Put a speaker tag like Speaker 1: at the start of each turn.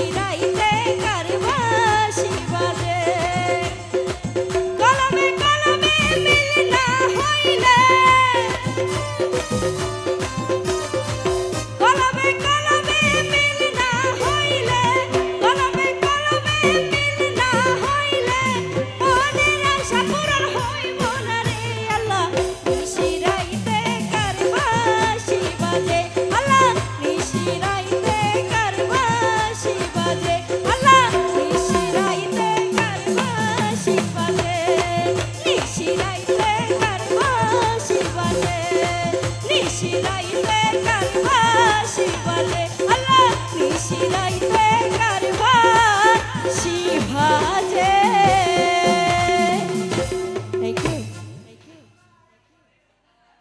Speaker 1: নিশিরাইতে কার বাঁশি বাজে কলমে কলমে মিল না হইলে কলমে কলমে মিল না হইলে কলমে কলমে মিল না হইলে মনের আশা পূরণ হইব না রে আল্লাহ নিশিরাইতে কার বাঁশি বাজে আল্লাহ নিশিরাইতে কার বাঁশি বাজে আল্লাহ নিশিরাইতে কার বাঁশি বাজে নিশিরাইতে কার বাঁশি বাজে নিশিরাইতে কার বাঁশি বাজে আল্লাহ নিশিরাইতে